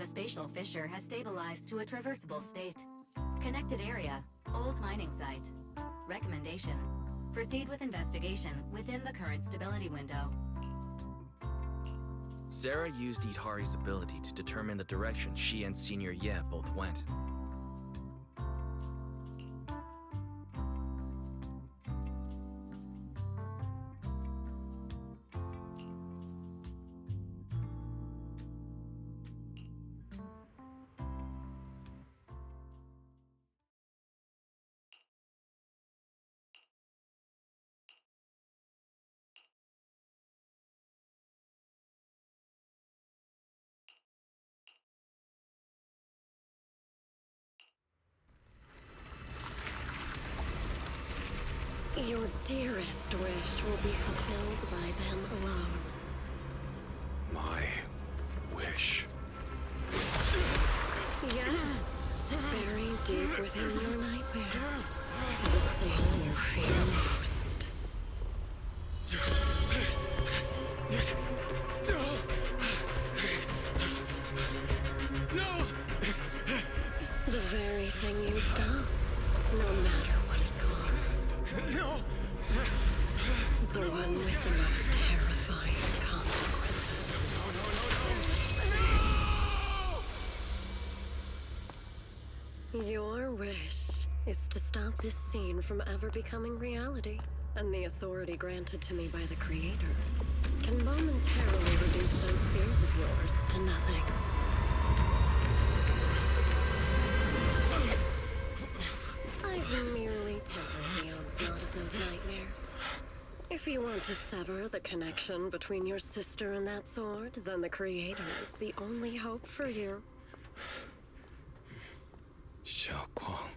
The spatial fissure has stabilized to a traversable state. Connected area, old mining site. Recommendation: proceed with investigation within the current stability window. Zara used Idhari's ability to determine the direction she and Senior Ye both went. Your dearest wish will be fulfilled by them alone. My wish. Yes, buried deep within your nightmares. The thing you fear most. No! The very thing you'd stop, no matter what it cost. No! The one with the most terrifying consequences. Your wish is to stop this scene from ever becoming reality, and the authority granted to me by the Creator can momentarily reduce those fears of yours to nothing. I've merely tempered the onslaught of those nightmares. If you want to sever the connection between your sister and that sword, then the Creator is the only hope for you. Xiao Guang.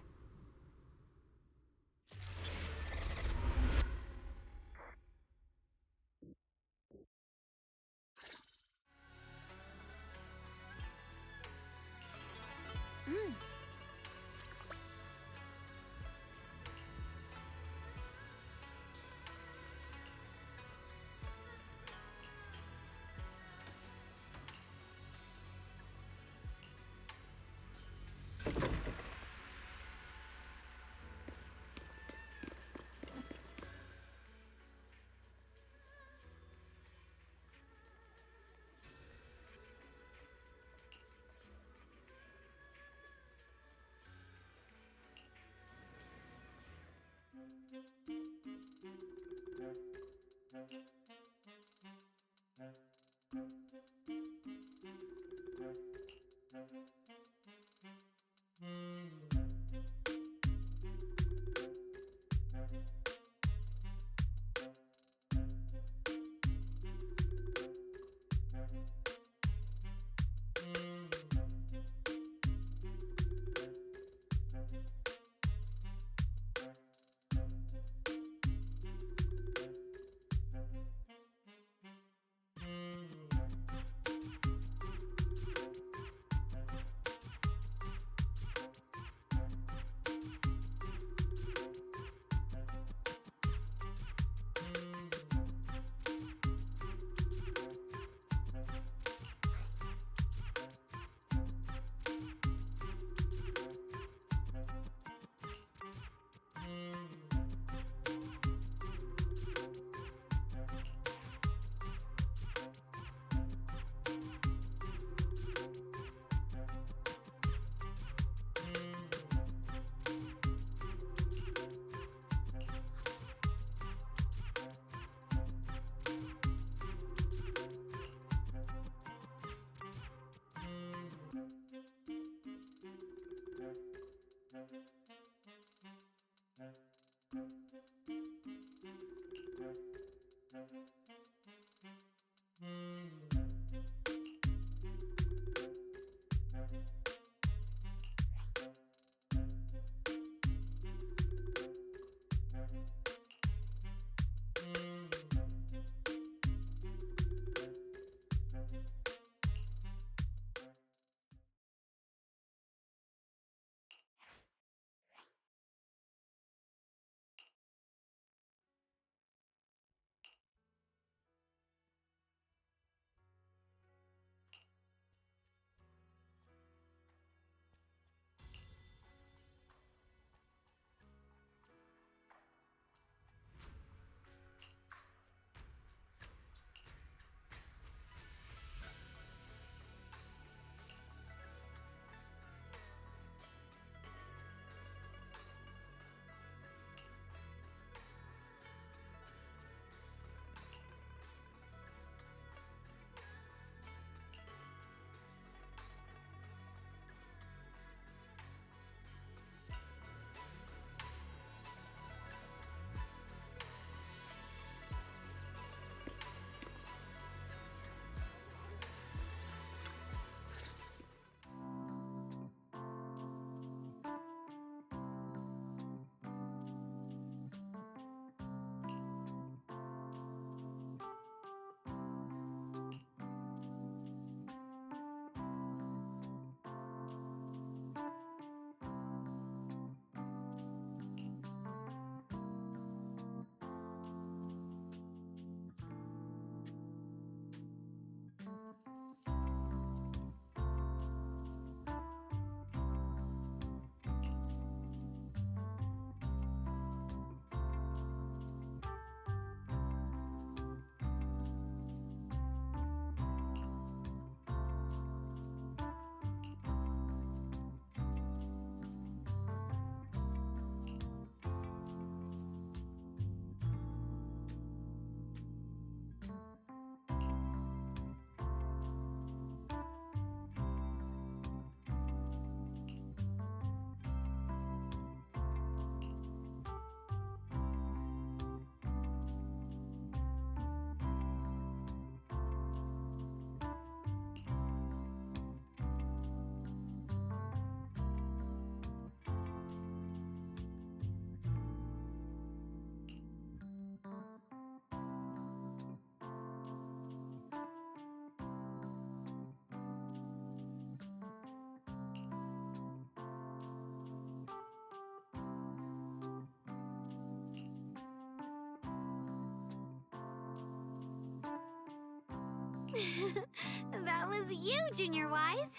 That was you, Junior Wise.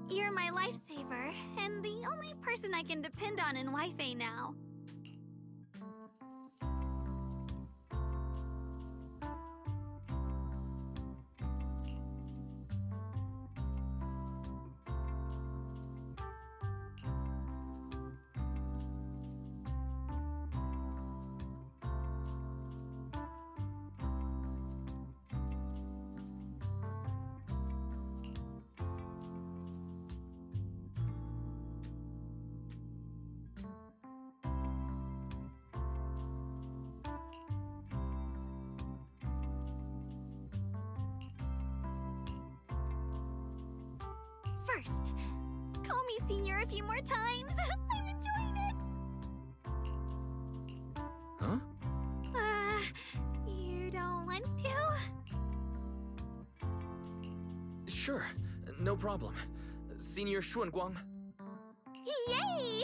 You're my lifesaver, and the only person I can depend on in Wi-Fi now. First, call me Senior a few more times. I'm enjoying it. Huh? You don't want to? Sure, no problem. Senior Xuanguang. Yay!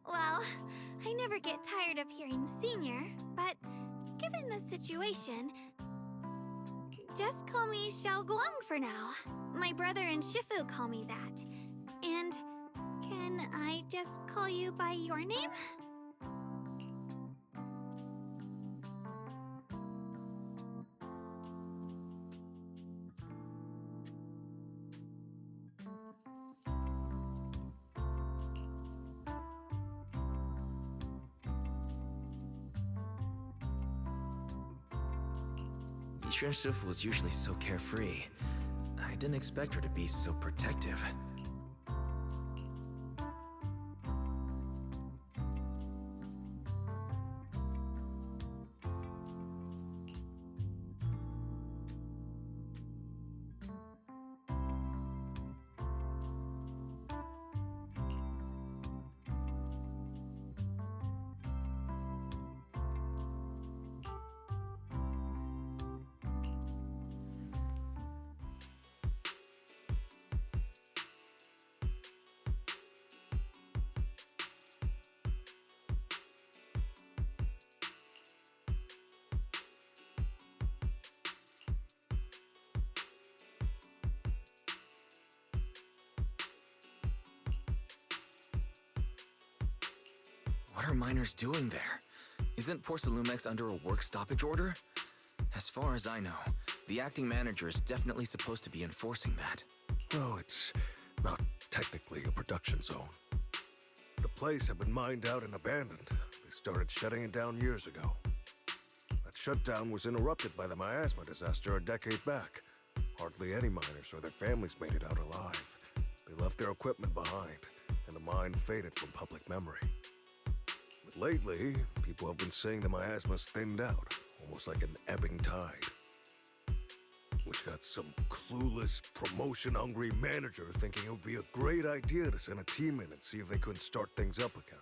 Well, I never get tired of hearing Senior, but given the situation, just call me Xiaoguang for now. My brother and Shifu call me that. And can I just call you by your name? Yixuan Shifu was usually so carefree. I didn't expect her to be so protective. What are miners doing there? Isn't Porcelumex under a work stoppage order? As far as I know, the acting manager is definitely supposed to be enforcing that. Well, it's not technically a production zone. The place had been mined out and abandoned. They started shutting it down years ago. That shutdown was interrupted by the miasma disaster a decade back. Hardly any miners or their families made it out alive. They left their equipment behind, and the mine faded from public memory. But lately, people have been saying the miasma's thinned out, almost like an ebbing tide. Which got some clueless, promotion-hungry manager thinking it would be a great idea to send a team in and see if they couldn't start things up again.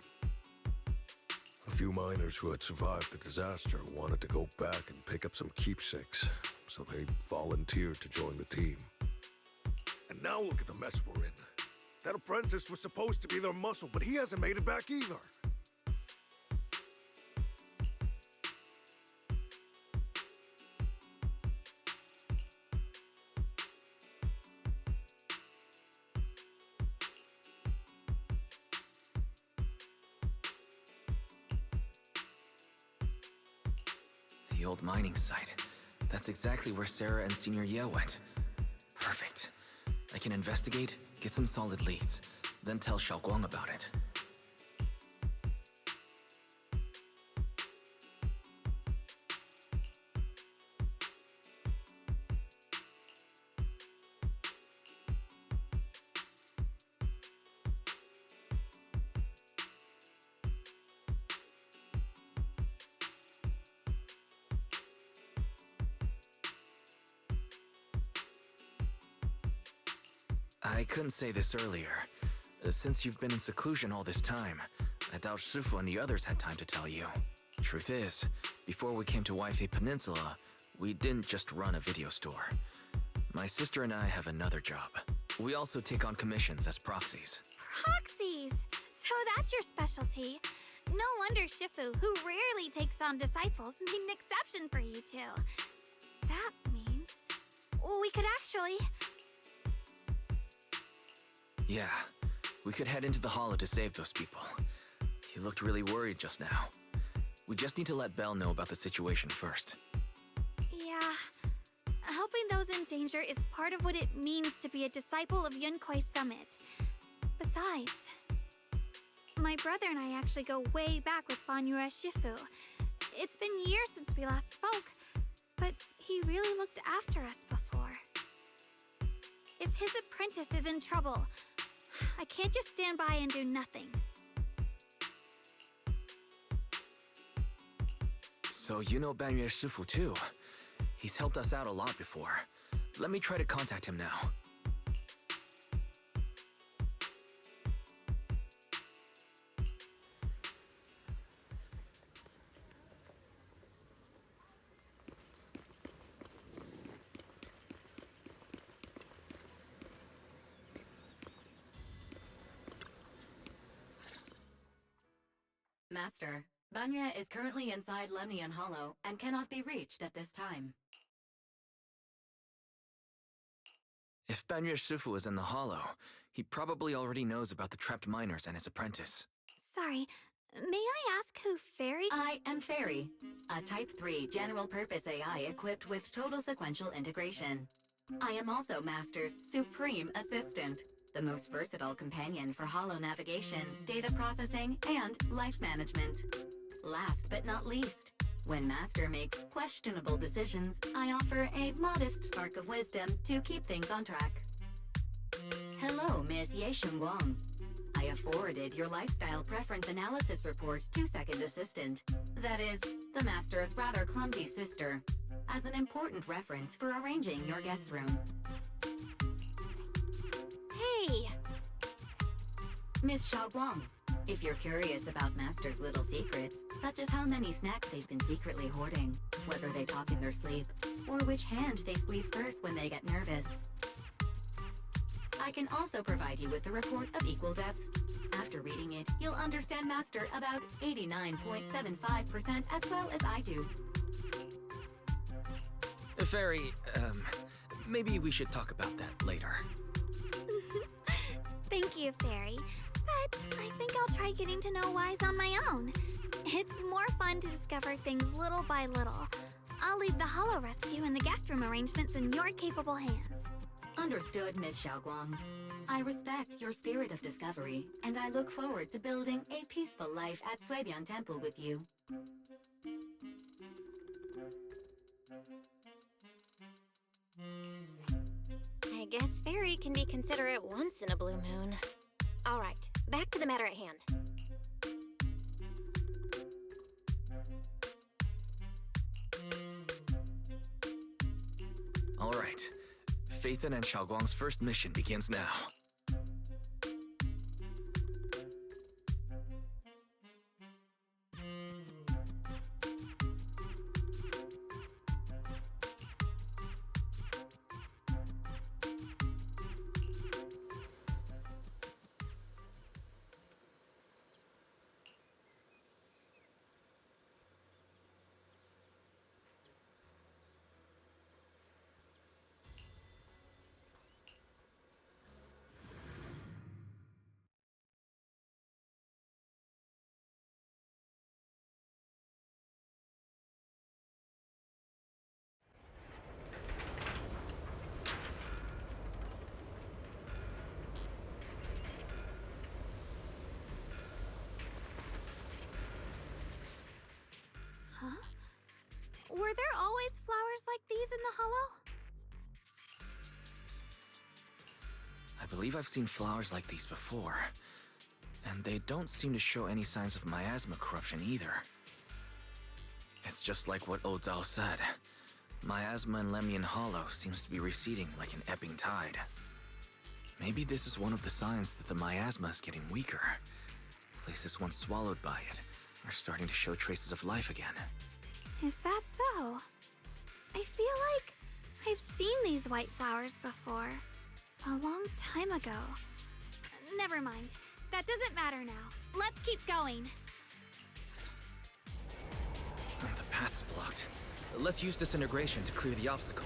A few miners who had survived the disaster wanted to go back and pick up some keepsakes, so they volunteered to join the team. And now look at the mess we're in. That apprentice was supposed to be their muscle, but he hasn't made it back either. The old mining site. That's exactly where Sarah and Senior Ye went. Perfect. I can investigate, get some solid leads, then tell Xiaoguang about it. I couldn't say this earlier. Since you've been in seclusion all this time, I doubt Shifu and the others had time to tell you. Truth is, before we came to Wi-Fi Peninsula, we didn't just run a video store. My sister and I have another job. We also take on commissions as proxies. Proxies! So that's your specialty. No wonder Shifu, who rarely takes on disciples, made an exception for you two. That means... we could actually... Yeah, we could head into the hollow to save those people. You looked really worried just now. We just need to let Belle know about the situation first. Yeah. Helping those in danger is part of what it means to be a disciple of Yunkwei Summit. Besides, my brother and I actually go way back with Banyue Shifu. It's been years since we last spoke, but he really looked after us before. If his apprentice is in trouble, I can't just stand by and do nothing. So you know Banyue Shifu too. He's helped us out a lot before. Let me try to contact him now. Master, Banya is currently inside Lemnian Hollow and cannot be reached at this time. If Banyue Shifu is in the hollow, he probably already knows about the trapped miners and his apprentice. Sorry, may I ask who Fairy... I am Fairy, a Type 3 general-purpose AI equipped with total sequential integration. I am also Master's supreme assistant, the most versatile companion for hollow navigation, data processing, and life management. Last but not least, when Master makes questionable decisions, I offer a modest spark of wisdom to keep things on track. Hello, Miss Ye Shunguang. I have forwarded your lifestyle preference analysis report to Second Assistant, that is, the Master's rather clumsy sister, as an important reference for arranging your guest room. Hey! Miss Xiaoguang, if you're curious about Master's little secrets, such as how many snacks they've been secretly hoarding, whether they talk in their sleep, or which hand they squeeze first when they get nervous, I can also provide you with a report of equal depth. After reading it, you'll understand Master about 89.75% as well as I do. Fairy, maybe we should talk about that later. Thank you, Fairy. But I think I'll try getting to know Wise on my own. It's more fun to discover things little by little. I'll leave the hollow rescue and the guest room arrangements in your capable hands. Understood, Miss Xiaoguang. I respect your spirit of discovery, and I look forward to building a peaceful life at Suibian Temple with you. I guess Fairy can be considerate once in a blue moon. All right, back to the matter at hand. All right. Phaethon and Xiaoguang's first mission begins now. Were there always flowers like these in the hollow? I believe I've seen flowers like these before. And they don't seem to show any signs of miasma corruption either. It's just like what Ozao said. Miasma in Lemnian Hollow seems to be receding like an ebbing tide. Maybe this is one of the signs that the miasma is getting weaker. Places once swallowed by it are starting to show traces of life again. Is that so? I feel like I've seen these white flowers before. A long time ago. Never mind. That doesn't matter now. Let's keep going. The path's blocked. Let's use disintegration to clear the obstacle.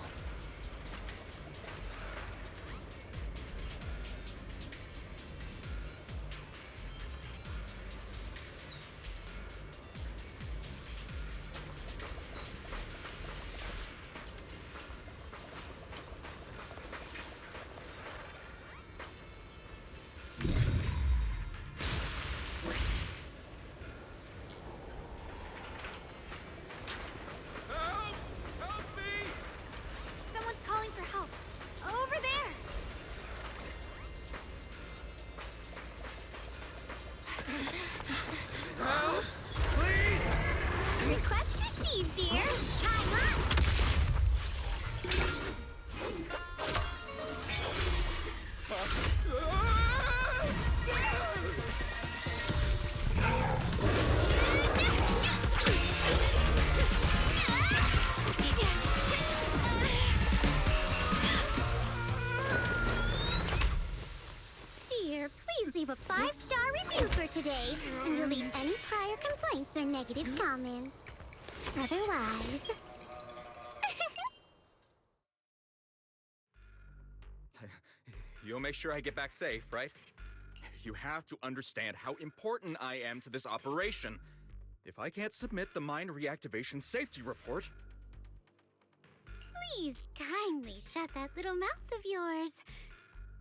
leave a 5-star review for today and delete any prior complaints or negative comments. Otherwise... You'll make sure I get back safe, right? You have to understand how important I am to this operation. If I can't submit the mine reactivation safety report... Please kindly shut that little mouth of yours.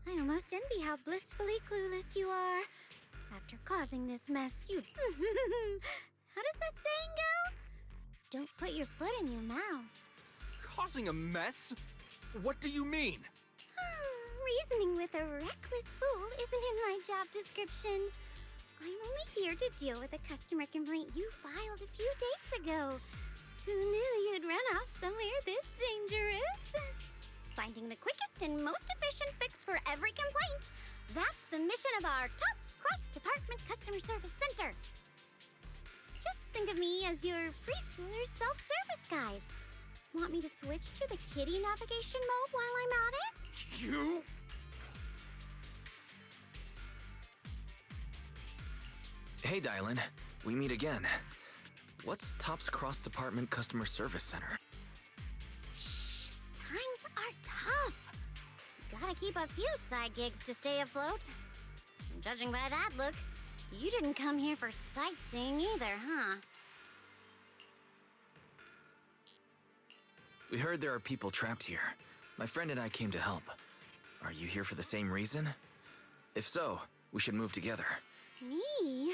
I almost envy how blissfully clueless you are. After causing this mess, you... How does that saying go? Don't put your foot in your mouth. Causing a mess? What do you mean? Reasoning with a reckless fool isn't in my job description. I'm only here to deal with a customer complaint you filed a few days ago. Who knew you'd run off somewhere this dangerous? Finding the quickest and most efficient fix for every complaint. That's the mission of our TOPS cross-department customer service center. Just think of me as your preschooler self-service guide. Want me to switch to the kiddie navigation mode while I'm at it? You? Hey, Dylan. We meet again. What's TOPS Cross Department Customer Service Center? Shh! Times are tough. Gotta keep a few side gigs to stay afloat. And judging by that look, you didn't come here for sightseeing either, huh? We heard there are people trapped here. My friend and I came to help. Are you here for the same reason? If so, we should move together. Me?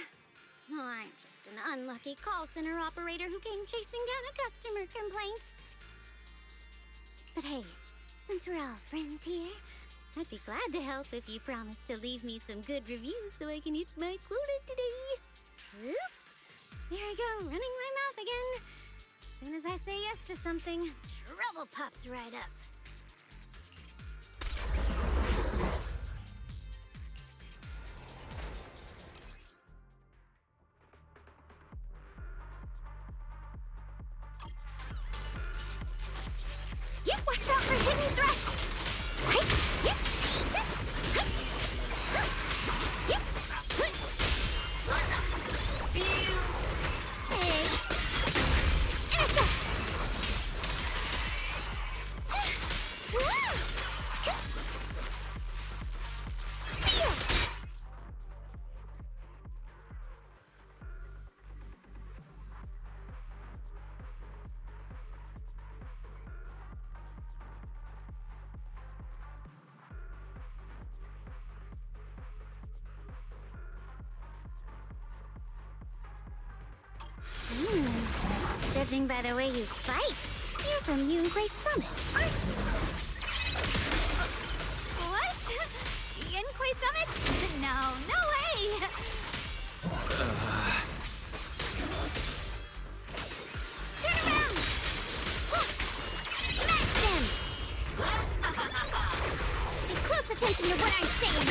I'm just an unlucky call center operator who came chasing down a customer complaint. But hey, since we're all friends here, I'd be glad to help if you promise to leave me some good reviews so I can hit my quota today. Oops! There I go, running my mouth again. As soon as I say yes to something, trouble pops right up. Yep, watch out for hidden threats! Right? Yep! Yep! Hey! Intercept! Seal! Judging by the way you fight, you're from Yunquay Summit, aren't you? What? Yunquay Summit? No, no way! Turn around! Smash them! Pay close attention to what I'm saying!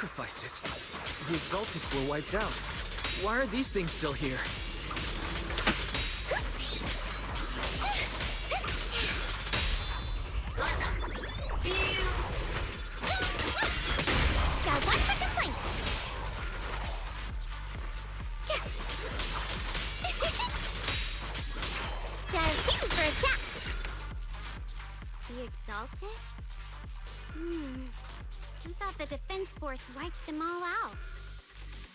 sacrifices. The Exaltis were wiped out. Why are these things still here? Got one for complaints. Got two for a chat. The Exaltists? I thought the Defense Force wiped them all out.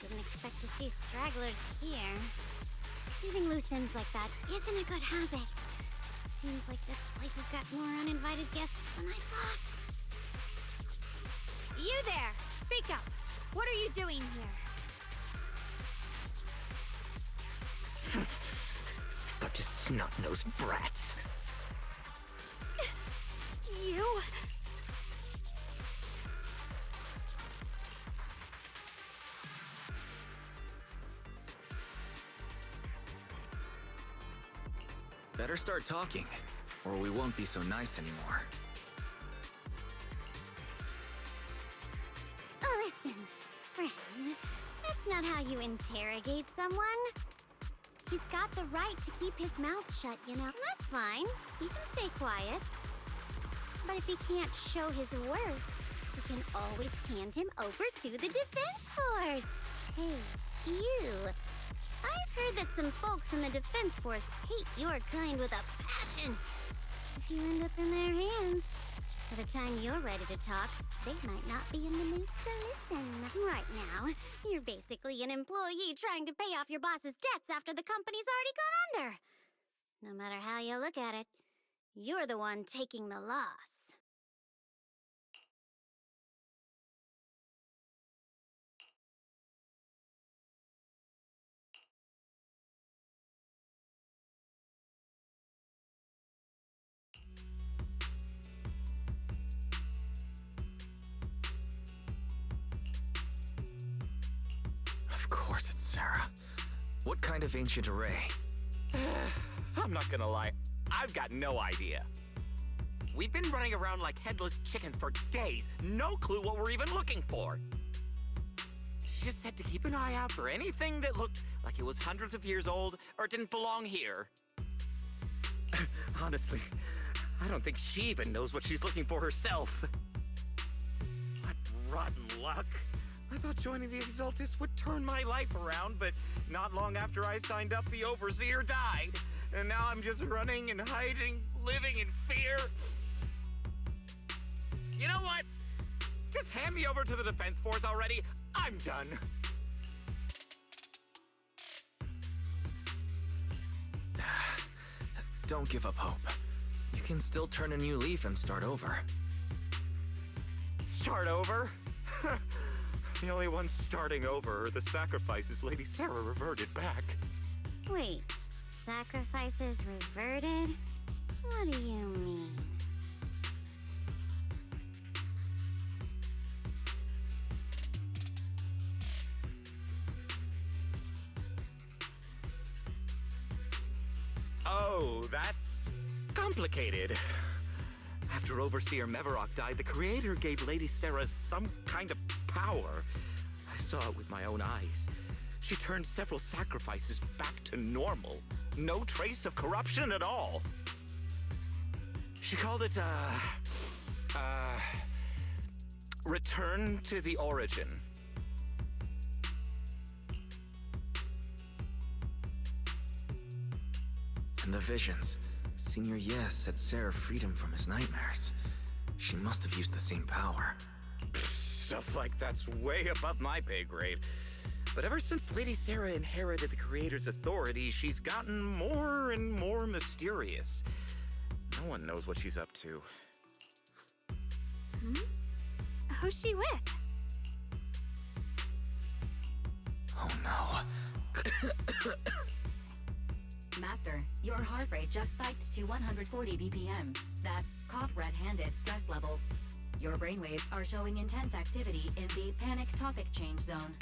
Didn't expect to see stragglers here. Leaving loose ends like that isn't a good habit. Seems like this place has got more uninvited guests than I thought. You there! Speak up! What are you doing here? Bunch of snot-nosed brats. You... Better start talking, or we won't be so nice anymore. Oh, listen, friends, that's not how you interrogate someone. He's got the right to keep his mouth shut, you know. That's fine. He can stay quiet. But if he can't show his worth, we can always hand him over to the Defense Force. Hey, you. I've heard that some folks in the Defense Force hate your kind with a passion. If you end up in their hands, by the time you're ready to talk, they might not be in the mood to listen. Right now, you're basically an employee trying to pay off your boss's debts after the company's already gone under. No matter how you look at it, you're the one taking the loss. Of course it's Sarah. What kind of ancient array? I'm not gonna lie, I've got no idea. We've been running around like headless chickens for days, no clue what we're even looking for. She just said to keep an eye out for anything that looked like it was hundreds of years old or didn't belong here. Honestly, I don't think she even knows what she's looking for herself. What rotten luck. I thought joining the Exaltis would turn my life around, but not long after I signed up, the Overseer died. And now I'm just running and hiding, living in fear. You know what? Just hand me over to the Defense Force already. I'm done. Don't give up hope. You can still turn a new leaf and start over. Start over? The only ones starting over are the sacrifices Lady Sarah reverted back. Wait, sacrifices reverted? What do you mean? Oh, that's complicated. After Overseer Mevarok died, the Creator gave Lady Sarah some kind of power. I saw it with my own eyes. She turned several sacrifices back to normal. No trace of corruption at all. She called it, return to the origin. And the visions. Senior Yes said Sarah freed him from his nightmares. She must have used the same power. Stuff like that's way above my pay grade. But ever since Lady Sarah inherited the Creator's authority, she's gotten more and more mysterious. No one knows what she's up to. Who's she with? Oh no. Master, your heart rate just spiked to 140 BPM. That's caught red-handed stress levels. Your brainwaves are showing intense activity in the panic topic change zone.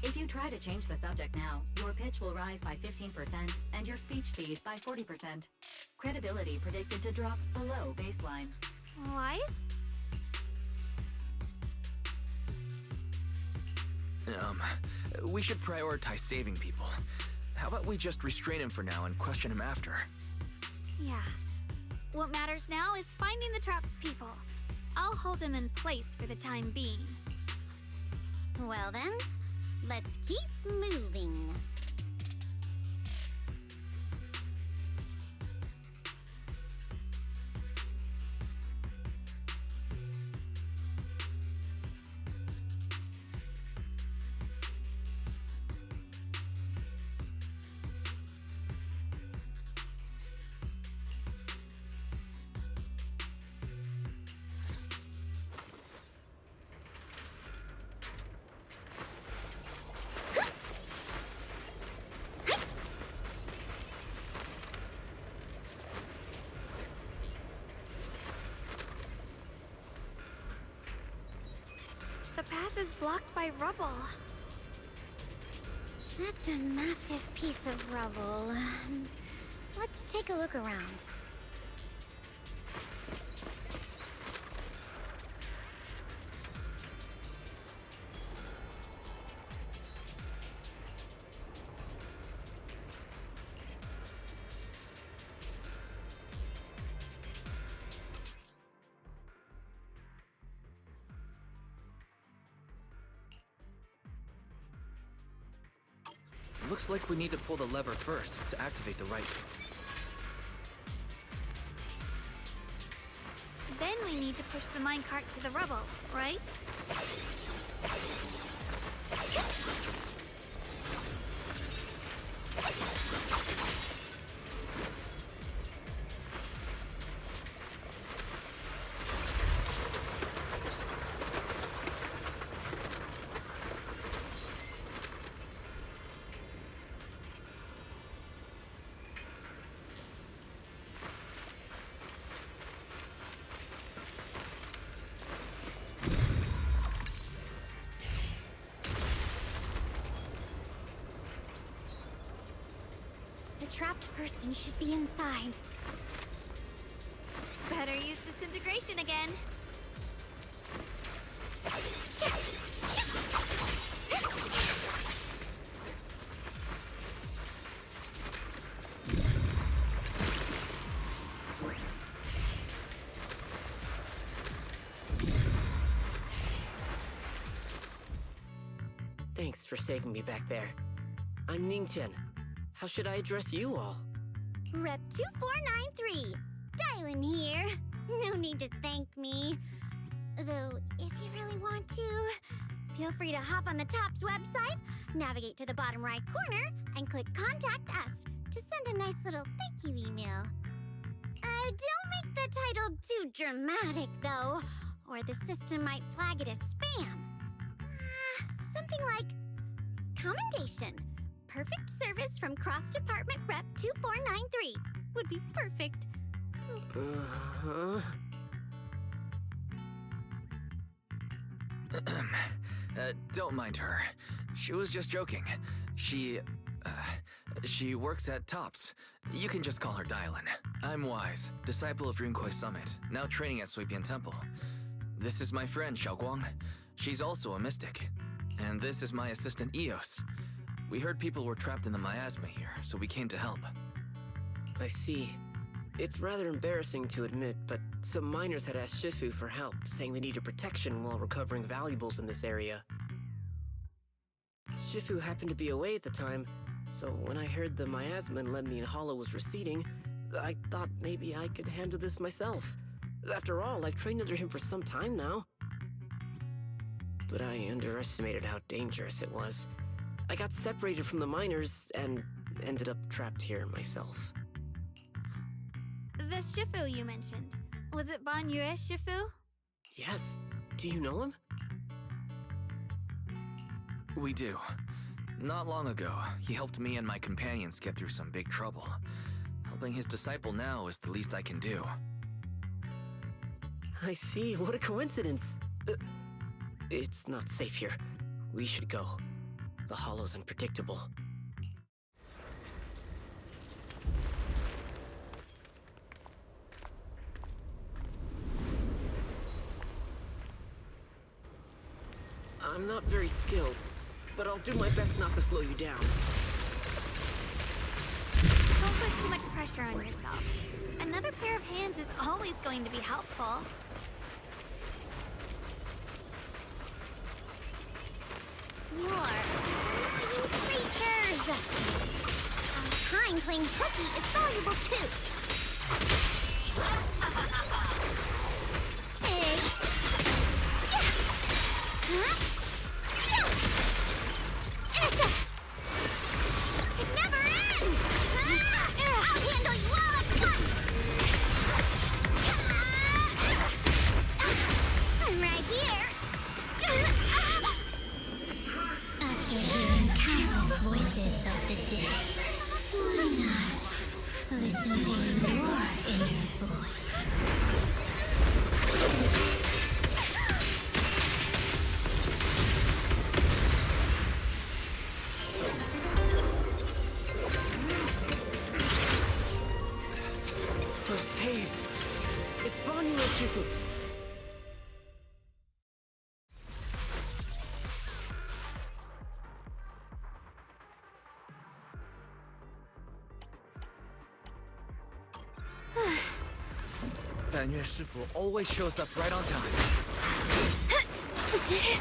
If you try to change the subject now, your pitch will rise by 15% and your speech speed by 40%. Credibility predicted to drop below baseline. Wise? Um, we should prioritize saving people. How about we just restrain him for now and question him after? Yeah. What matters now is finding the trapped people. I'll hold him in place for the time being. Well then, let's keep moving. The path is blocked by rubble. That's a massive piece of rubble. Let's take a look around. Looks like we need to pull the lever first to activate the right. Then we need to push the minecart to the rubble, right? The trapped person should be inside. Better use disintegration again. Thanks for saving me back there. I'm Ningtian. How should I address you all? Rep 2493. Dylan here. No need to thank me. Though, if you really want to, feel free to hop on the TOPS website, navigate to the bottom right corner, and click Contact Us to send a nice little thank you email. Don't make the title too dramatic, though, or the system might flag it as spam. Something like Commendation. Perfect service from cross-department rep 2493 would be perfect. Don't mind her. She was just joking. She works at TOPS. You can just call her Dylan. I'm Wise, disciple of Runkoi Summit, now training at Suipian Temple. This is my friend, Xiaoguang. She's also a mystic. And this is my assistant, Eos. We heard people were trapped in the miasma here, so we came to help. I see. It's rather embarrassing to admit, but some miners had asked Shifu for help, saying they needed protection while recovering valuables in this area. Shifu happened to be away at the time, so when I heard the miasma in Lemnian Hollow was receding, I thought maybe I could handle this myself. After all, I've trained under him for some time now. But I underestimated how dangerous it was. I got separated from the miners and ended up trapped here myself. The Shifu you mentioned. Was it Ban Yue Shifu? Yes. Do you know him? We do. Not long ago, he helped me and my companions get through some big trouble. Helping his disciple now is the least I can do. I see. What a coincidence. It's not safe here. We should go. The hollow's unpredictable. I'm not very skilled, but I'll do my best not to slow you down. Don't put too much pressure on yourself. Another pair of hands is always going to be helpful. More of these annoying creatures! Our time playing hooky is valuable too. Hey! Yeah! Huh? Yeah! Intercept! It never ends! I'll handle you all at once! I'm right here! After hearing countless voices of the dead, why not listen to your inner voice? We're saved! It's Banyu and Shifu! Banyue Shifu always shows up right on time.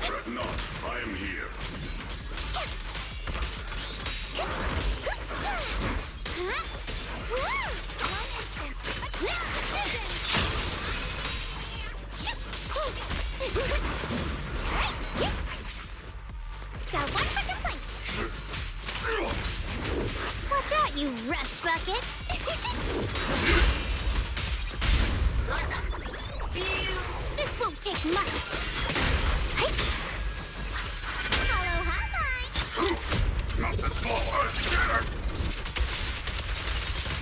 Fret not, I am here. Got one for the plank! Watch out, you rust bucket! This won't take much! Hello, hi! Not this far!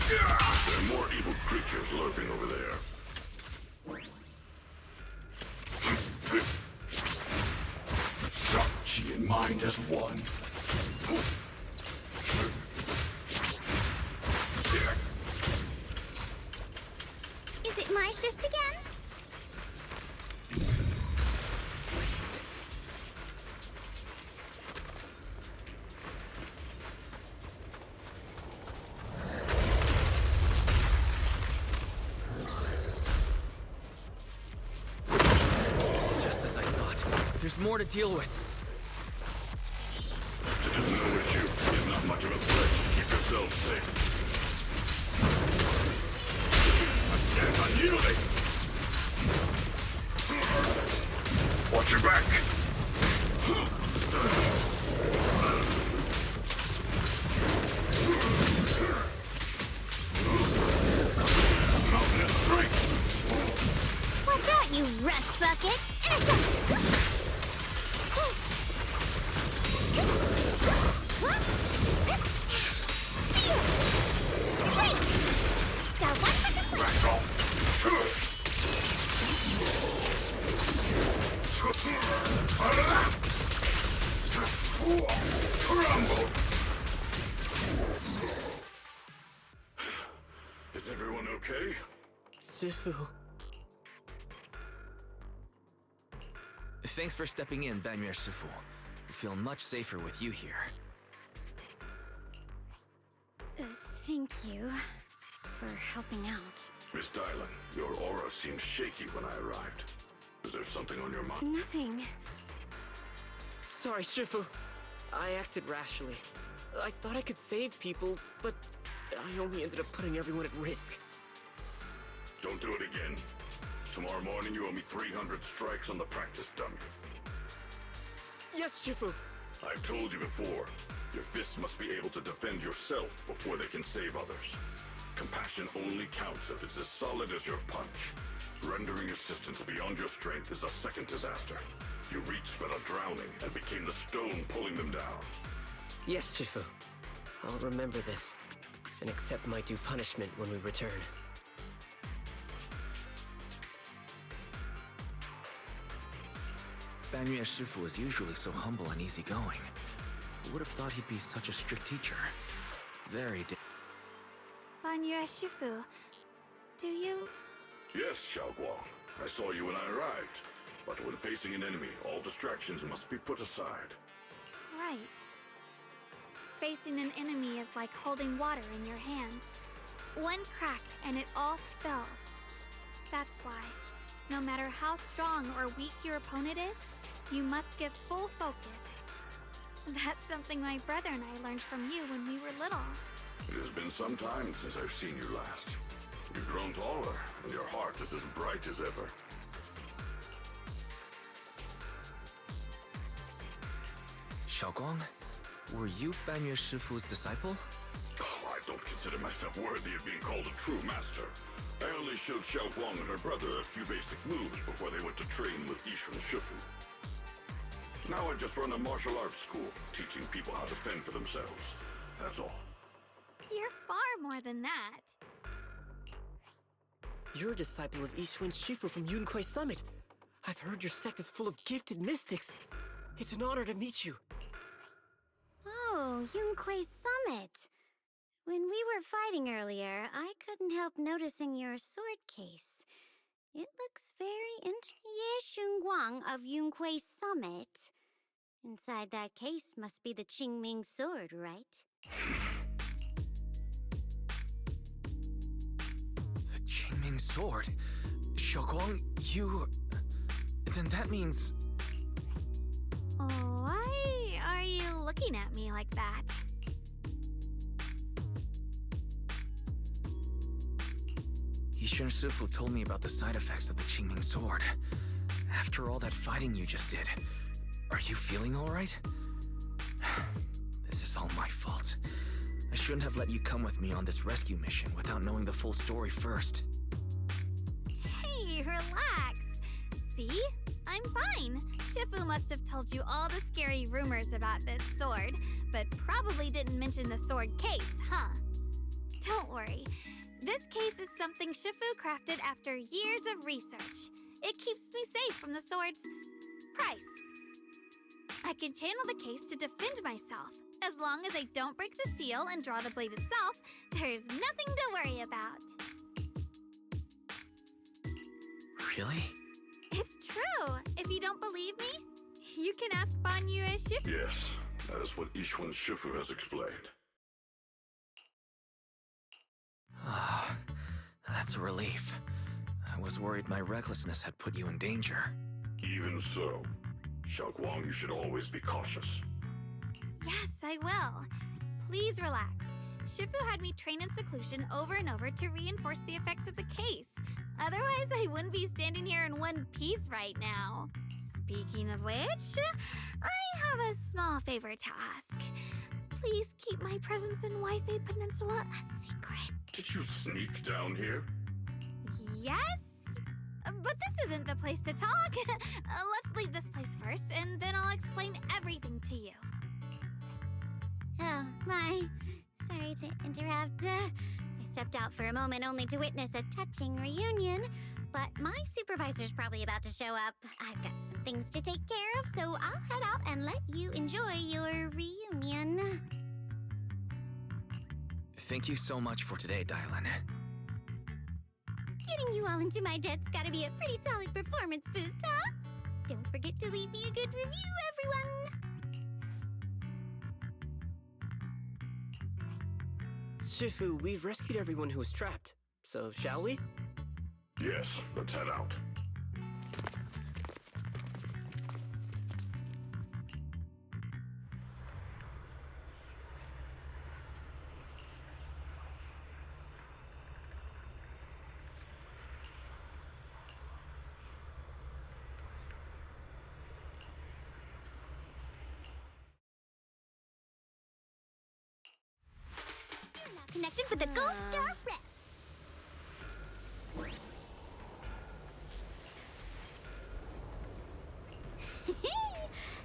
There are more evil creatures lurking over there. Chi and mind as one. Is it my shift again? Just as I thought. There's more to deal with. It is no issue. It's not much of a threat. Keep yourself safe. I stand unyielding. Watch your back. Mountain is straight. Watch out, you rust bucket! Intercept! Seal! Break! Got one for the plank! Back off. Crumble. Is everyone okay? Shifu. Thanks for stepping in, Banyue Shifu. I feel much safer with you here. Thank you for helping out. Miss Dylan, your aura seemed shaky when I arrived. Is there something on your mind? Nothing. Sorry, Shifu. I acted rashly. I thought I could save people, but I only ended up putting everyone at risk. Don't do it again. Tomorrow morning you owe me 300 strikes on the practice dummy. Yes, Shifu! I've told you before, your fists must be able to defend yourself before they can save others. Compassion only counts if it's as solid as your punch. Rendering assistance beyond your strength is a second disaster. You reached for the drowning and became the stone pulling them down. Yes, Shifu. I'll remember this, and accept my due punishment when we return. Banyue Shifu was usually so humble and easygoing. Who would have thought he'd be such a strict teacher? Very Banyue Shifu, do you... Yes, Xiaoguang. I saw you when I arrived. But when facing an enemy, all distractions must be put aside. Right. Facing an enemy is like holding water in your hands. One crack and it all spills. That's why, no matter how strong or weak your opponent is, you must give full focus. That's something my brother and I learned from you when we were little. It has been some time since I've seen you last. You've grown taller, and your heart is as bright as ever. Xiaoguang, were you Banyue Shifu's disciple? Oh, I don't consider myself worthy of being called a true master. I only showed Xiao Guang and her brother a few basic moves before they went to train with Yixun Shifu. Now I just run a martial arts school, teaching people how to fend for themselves. That's all. You're far more than that. You're a disciple of Yixun Shifu from Yunquai Summit. I've heard your sect is full of gifted mystics. It's an honor to meet you. Oh, Yunquai Summit. When we were fighting earlier, I couldn't help noticing your sword case. It looks very Ye Xunguang of Yunquai Summit. Inside that case must be the Qingming sword, right? The Qingming sword? Xiaoguang, you... Then that means... Why are you looking at me like that? Yixun Shifu told me about the side effects of the Qingming sword. After all that fighting you just did, are you feeling all right? This is all my fault. I shouldn't have let you come with me on this rescue mission without knowing the full story first. Hey, relax. See? I'm fine. Shifu must have told you all the scary rumors about this sword, but probably didn't mention the sword case, huh? Don't worry. This case is something Shifu crafted after years of research. It keeps me safe from the sword's price. I can channel the case to defend myself. As long as I don't break the seal and draw the blade itself, there's nothing to worry about. Really? It's true. If you don't believe me, you can ask Banyue Shifu. Yes, that is what Yixun Shifu has explained. Ah, that's a relief. I was worried my recklessness had put you in danger. Even so, Xiao Guang, you should always be cautious. Yes, I will. Please relax. Shifu had me train in seclusion over and over to reinforce the effects of the case. Otherwise, I wouldn't be standing here in one piece right now. Speaking of which, I have a small favor to ask. Please keep my presence in Wi-Fi Peninsula a secret. Did you sneak down here? Yes? But this isn't the place to talk. Let's leave this place first, and then I'll explain everything to you. Oh, my. Sorry to interrupt. I stepped out for a moment only to witness a touching reunion, but my supervisor's probably about to show up. I've got some things to take care of, so I'll head out and let you enjoy your reunion. Thank you so much for today, Dylan. Getting you all into my debt's gotta be a pretty solid performance boost, huh? Don't forget to leave me a good review, everyone! Shifu, we've rescued everyone who was trapped. So, shall we? Yes, let's head out. Connected with the Gold Star Rep.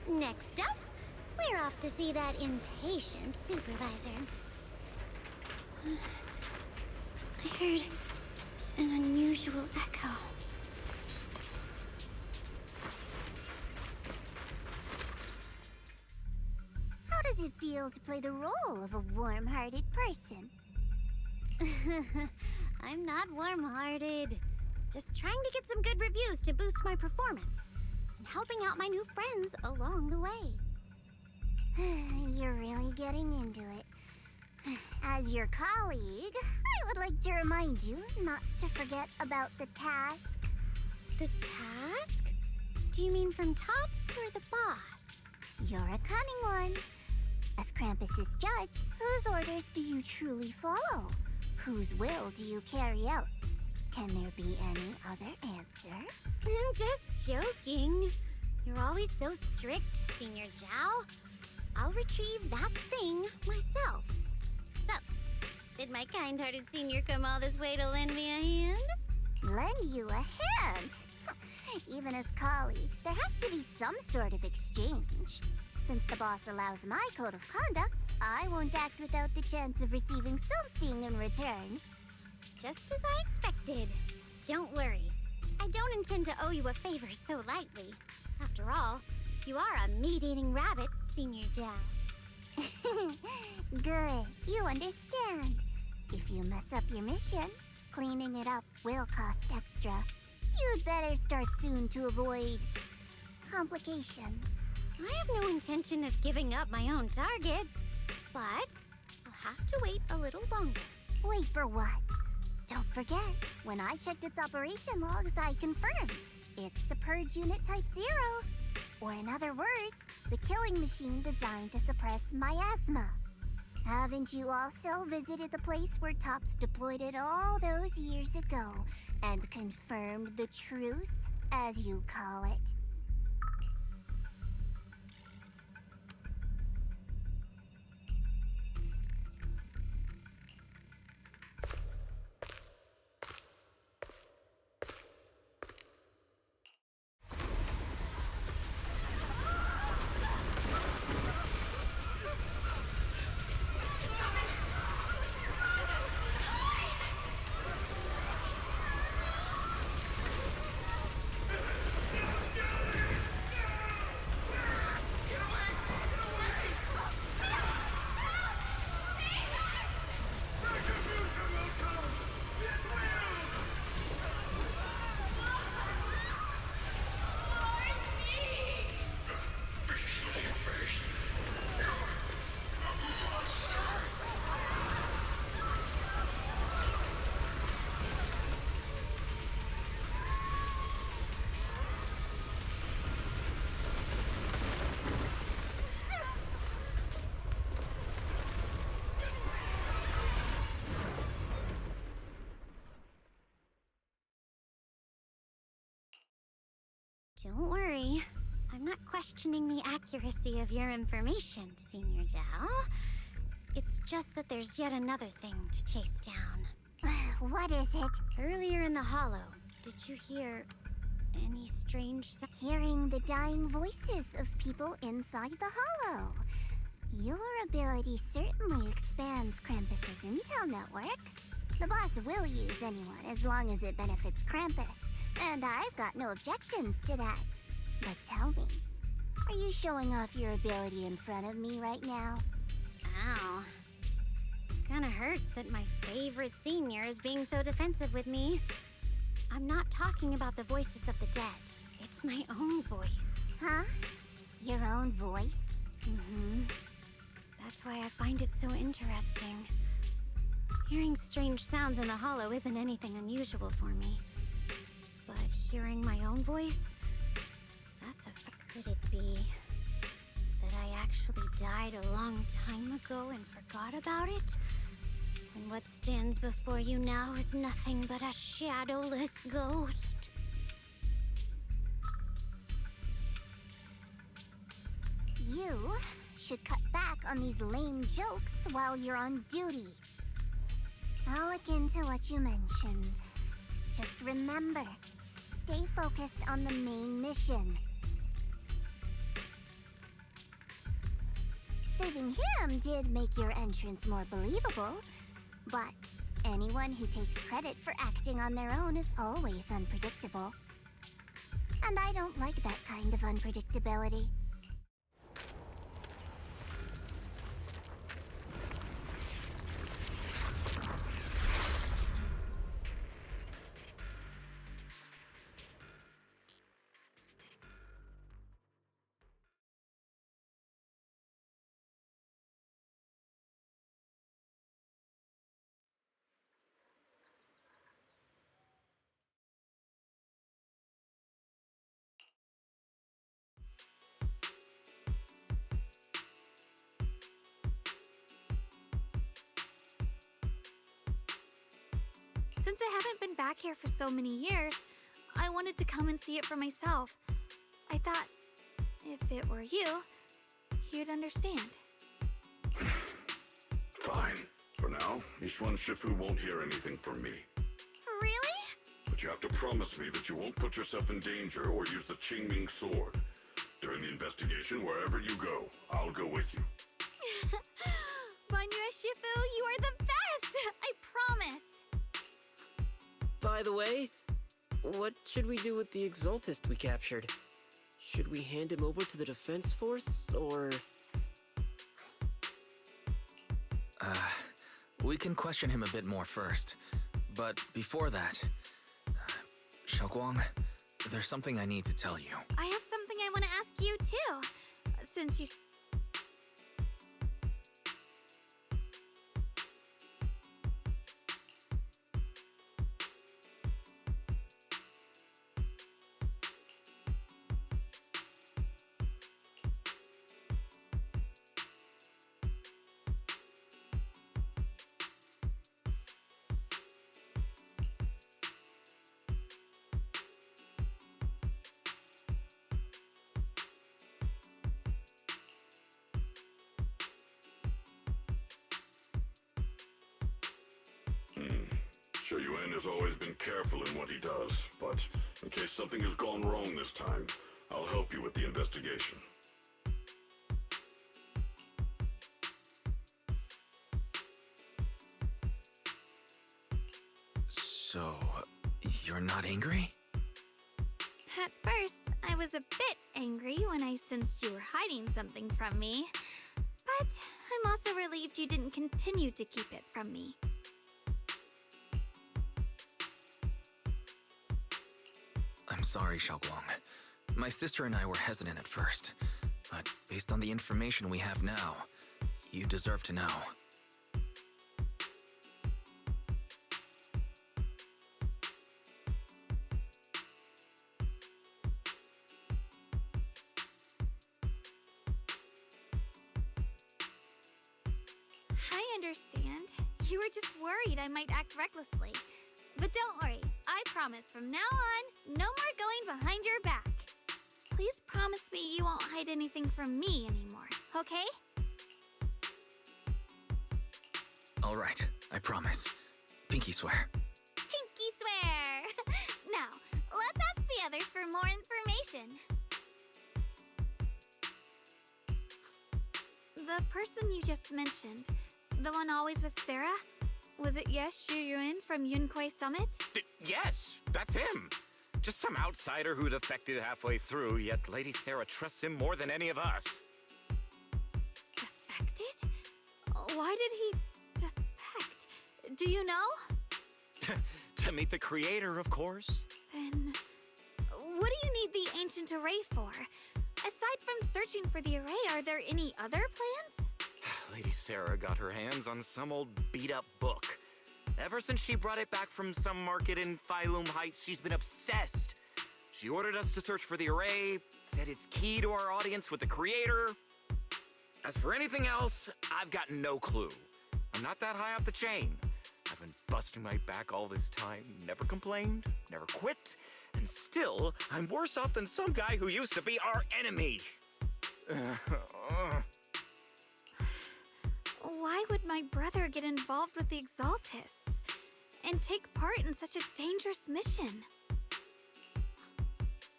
Next up, we're off to see that impatient supervisor. I heard an unusual echo. How does it feel to play the role of a warm-hearted person? I'm not warm-hearted. Just trying to get some good reviews to boost my performance. And helping out my new friends along the way. You're really getting into it. As your colleague, I would like to remind you not to forget about the task. The task? Do you mean from Tops or the boss? You're a cunning one. As Krampus's judge, whose orders do you truly follow? Whose will do you carry out? Can there be any other answer? I'm just joking. You're always so strict, Senior Zhao. I'll retrieve that thing myself. So, did my kind-hearted senior come all this way to lend me a hand? Lend you a hand? Even as colleagues, there has to be some sort of exchange. Since the boss allows my code of conduct, I won't act without the chance of receiving something in return. Just as I expected. Don't worry. I don't intend to owe you a favor so lightly. After all, you are a meat-eating rabbit, Senior Zhao. Good, you understand. If you mess up your mission, cleaning it up will cost extra. You'd better start soon to avoid complications. I have no intention of giving up my own target, but I'll have to wait a little longer. Wait for what? Don't forget, when I checked its operation logs, I confirmed. It's the Purge Unit Type 0. Or in other words, the killing machine designed to suppress miasma. Haven't you also visited the place where Tops deployed it all those years ago and confirmed the truth, as you call it? Don't worry. I'm not questioning the accuracy of your information, Senior Zhao. It's just that there's yet another thing to chase down. What is it? Earlier in the hollow, did you hear any strange sound? Hearing the dying voices of people inside the hollow. Your ability certainly expands Krampus's intel network. The boss will use anyone as long as it benefits Krampus, and I've got no objections to that. But tell me, are you showing off your ability in front of me right now? Ow. Kinda hurts that my favorite senior is being so defensive with me. I'm not talking about the voices of the dead. It's my own voice. Huh? Your own voice? Mm-hmm. That's why I find it so interesting. Hearing strange sounds in the hollow isn't anything unusual for me. But hearing my own voice? That's a... Could it be that I actually died a long time ago and forgot about it? And what stands before you now is nothing but a shadowless ghost. You should cut back on these lame jokes while you're on duty. I'll look into what you mentioned. Just remember, stay focused on the main mission. Saving him did make your entrance more believable, but anyone who takes credit for acting on their own is always unpredictable. And I don't like that kind of unpredictability. Since I haven't been back here for so many years, I wanted to come and see it for myself. I thought, if it were you, you'd understand. Fine. For now, Yishuan Shifu won't hear anything from me. Really? But you have to promise me that you won't put yourself in danger or use the Qingming sword. During the investigation, wherever you go, I'll go with you. Banyo Shifu, you are the best! I promise! By the way, what should we do with the Exaltist we captured? Should we hand him over to the defense force, or... We can question him a bit more first. But before that, Xiaoguang, there's something I need to tell you. I have something I want to ask you, too. Since you... Shuyuan has always been careful in what he does, but in case something has gone wrong this time, I'll help you with the investigation. So, you're not angry? At first, I was a bit angry when I sensed you were hiding something from me. But I'm also relieved you didn't continue to keep it from me. I'm sorry, Xiaoguang. My sister and I were hesitant at first, but based on the information we have now, you deserve to know. I understand. You were just worried I might act recklessly. But don't worry, I promise from now on, no more going behind your back. Please promise me you won't hide anything from me anymore, okay? All right, I promise. Pinky swear. Pinky swear! Now, let's ask the others for more information. The person you just mentioned, the one always with Sarah? Was it Yes Shuyuan from Yunquei Summit? Yes, that's him. Just some outsider who defected halfway through, yet Lady Sarah trusts him more than any of us. Defected? Why did he defect? Do you know? To meet the creator, of course. Then, what do you need the ancient array for? Aside from searching for the array, are there any other plans? Lady Sarah got her hands on some old beat-up book. Ever since she brought it back from some market in Phylum Heights, she's been obsessed. She ordered us to search for the array, said it's key to our audience with the creator. As for anything else, I've got no clue. I'm not that high up the chain. I've been busting my back all this time, never complained, never quit, and still, I'm worse off than some guy who used to be our enemy. Why would my brother get involved with the Exaltists and take part in such a dangerous mission?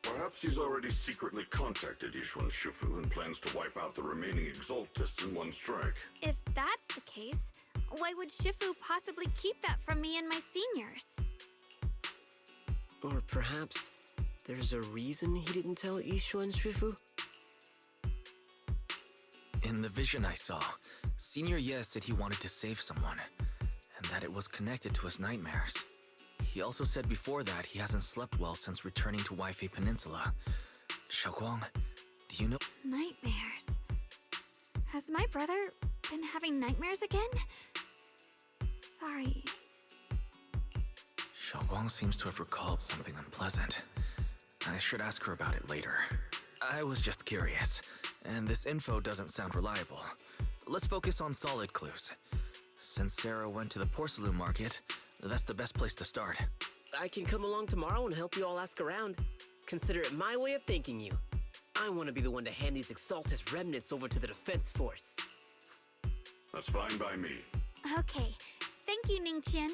Perhaps he's already secretly contacted Yishuan Shifu and plans to wipe out the remaining Exaltists in one strike. If that's the case, why would Shifu possibly keep that from me and my seniors? Or perhaps there's a reason he didn't tell Yishuan Shifu? In the vision I saw, Senior Ye said he wanted to save someone, and that it was connected to his nightmares. He also said before that he hasn't slept well since returning to Waifei Peninsula. Xiaoguang, do you know— Nightmares. Has my brother been having nightmares again? Sorry. Xiaoguang seems to have recalled something unpleasant. I should ask her about it later. I was just curious, and this info doesn't sound reliable. Let's focus on solid clues. Since Sarah went to the porcelain market, That's the best place to start. I can come along tomorrow and help you all ask around. Consider it my way of thanking you. I want to be the one to hand these Exaltus remnants over to the Defense Force. That's fine by me. Okay. Thank you, Ningqian.